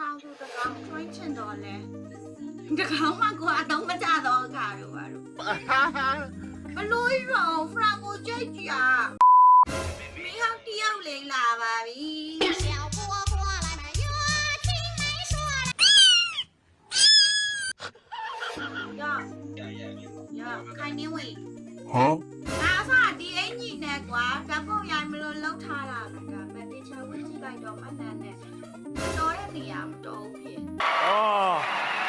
ကောင်သူတကောင်ထွင်းချင်တော့လဲတကောင်မှကိုအတော့မကြတော့ခါတော့ပါတော့ဘလို့ရောဖရာကိုကြိတ်ကြမင်းဟောက်တယောက်လေးလာပါပြီယောခိုင်နေဝေးဟမ်ဒါအစားဒီအင်ကြီးနဲ့ကွာဓာတ်ပုံရိုက်မလို့လောက်ထားတာကမတေချာဝင်းကြည့်လိုက်တော့မနန်းနဲ့တော်တဲ့နေရာမတော်ဘူးဖြစ်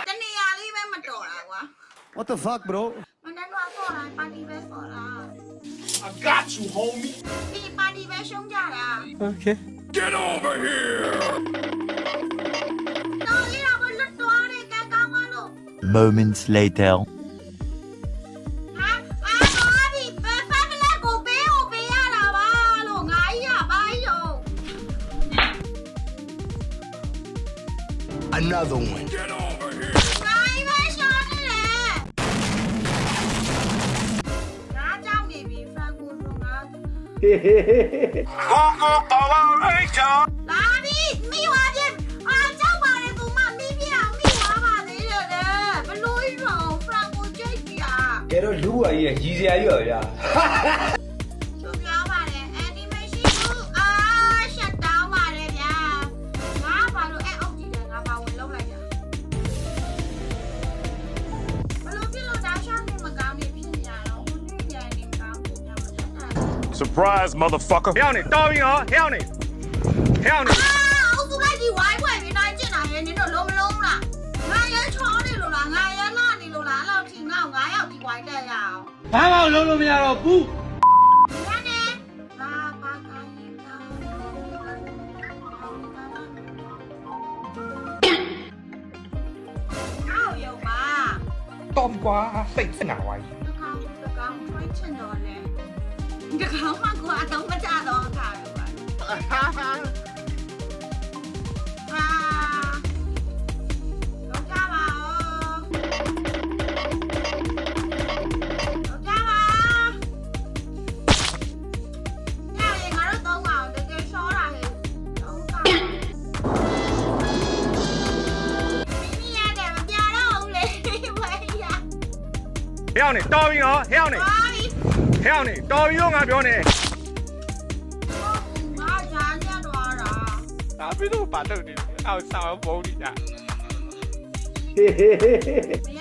တနေရာလေးပဲမတော်တာကွာ What the fuck bro မနန်းတော့ဆော်လာပါတီပဲဆော်လာ I got you homie ဒီပါတီပဲရှုံးကြတာ Okay Get over here တော်လေးတော့လွတ်သွားတယ်ကကောင်းမလို့ Moments later ဟာအာဒီဖက်ဖက်လက်ကိုပေးရတာပါလို့ငါကြီးရပါရော Another one Get over here ငါကြီးပဲရှောင်းနေတယ်ငါကြောက်နေပြီဖန်ကိုဆိုငါ Congo Power Ranger လာပြီမိသွားပြီကြောက်ပါတယ်သူမမိပြအောင်မိသွားပါသေးတယ်လေဘလို့ရောဖန်ကိုကြိတ်ကြ ကဲတော့လူဝါကြီးရည်စရာကြီးပါဗျာ သူပြောပါတယ် animation ကိုshut down ပါတယ်ဗျာငါဘာလို့အဲ့အောက်ကြည့်တယ်ငါဘာဝင်လောက်လိုက်တာဘလို့ဖြစ်လို့ဒါရှောင်းနေမကောင်းနေဖြစ်နေရတော့ဟိုနေ့ပြန်နေမကောင်းဘူးညမချက်တာ Surprise motherfucker ဟဲ့အောင်နေတော်ပြီနော်ဟဲ့အောင်နေဟဲ့အောင်နေ အုပ်စုလိုက်ဒီဝိုင်းဖွဲ့ပြီးနိုင်ကျင်တာရဲ့နင်တို့လုံးမလုံးလားငါရဲချောနေလို့လားငါရဲလာနေလို့လားအဲ့လောက်ထိငါ့9ယောက်ဒီဝိုင်းတက်ရအောင် ဘာမှလုံးလို့မရတော့ဘူး ဒါနဲ့ငါပါကရင်ကအော်ယောပါ တော်ပြီကွာစိတ်စနာဝါကြီး တကောင်ထွင်းချင်တော့လဲတကောင်မှကိုအတော့မကြတော့ခါတော့ပါတော့ကြပါတော့ကြပါညရေငါတို့တော့အောင်တကယ်ရှောတာဟဲ့တော့ကမိမိရတယ်မပြတော့ဘူးလေဝဲရ ဟဲ့အောင်နေတော်ပြီနော်ဟဲ့အောင်နေ ပါပြီ ဟဲ့အောင်နေတော်ပြီတော့ငါပြောနေ ငါဂျာညက်သွားတာ ဒါပြီးတော့ပါတော့နေအောက်ဆောင်ဘုံကြီးညာ မရ